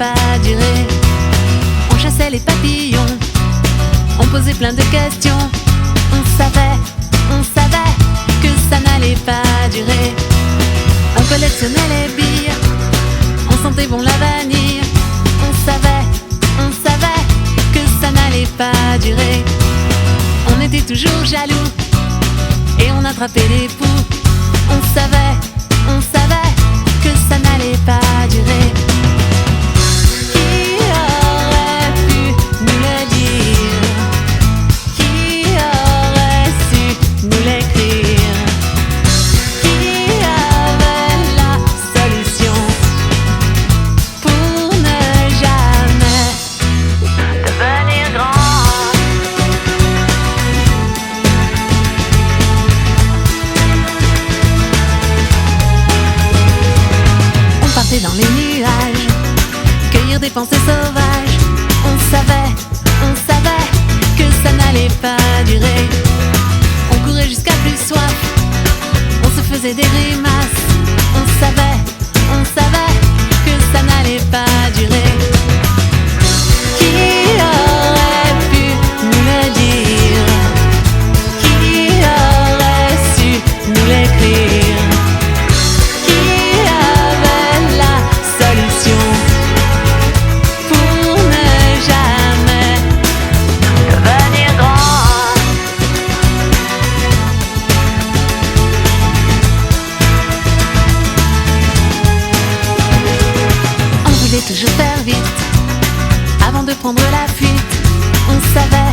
pas durer. On chassait les papillons, on posait plein de questions. On savait que ça n'allait pas durer. On collectionnait les billes, on sentait bon la vanille. On savait que ça n'allait pas durer. On était toujours jaloux et on attrapait les poux. On savait que ça n'allait pas durer. Qui aurait pu nous le dire? Qui aurait su nous l'écrire? Qui avait la solution pour ne jamais devenir grand? On partait dans les nuages, cueillir des pensées sauvages. On savait que ça n'allait pas durer. On courait jusqu'à plus soif, on se faisait des grimaces. On savait que ça n'allait pas durer. Qui aurait pu nous le dire? Qui aurait su nous l'écrire? Qui avait la solution pour ne jamais devenir grand? On voulait toujours faire vite avant de prendre la fuite. On savait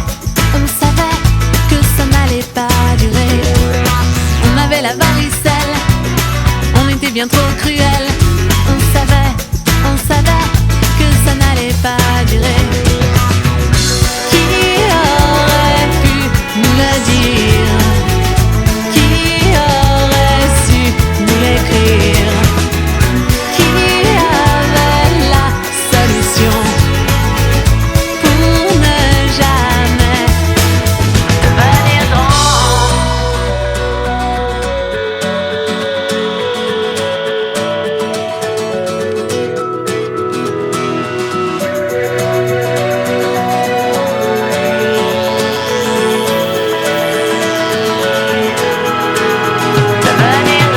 que ça n'allait pas durer. On avait la varicelle, on était bien trop cruel. On savait que ça n'allait pas durer. Qui aurait pu nous le dire? Qui aurait su nous l'écrire? Qui avait la solution pour ne jamais devenir grand? Devenir grand. Devenir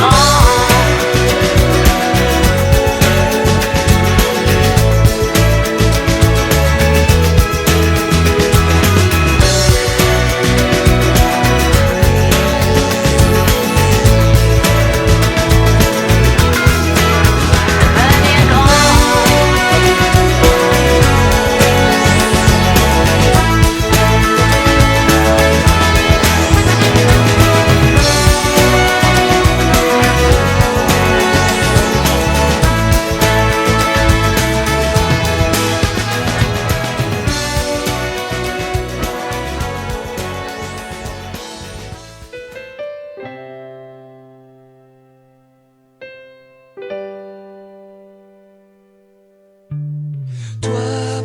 Toi,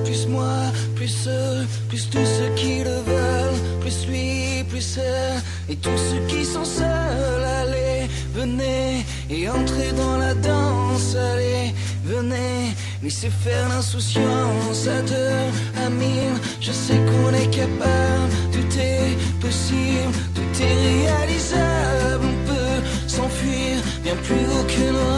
plus moi, plus eux, plus tous ceux qui le veulent, plus lui, plus elle, et tous ceux qui sont seuls. Allez, venez et entrez dans la danse. Allez, venez, laissez faire l'insouciance. À deux, à mille, je sais qu'on est capable. Tout est possible, tout est réalisable. On peut s'enfuir bien plus haut que nos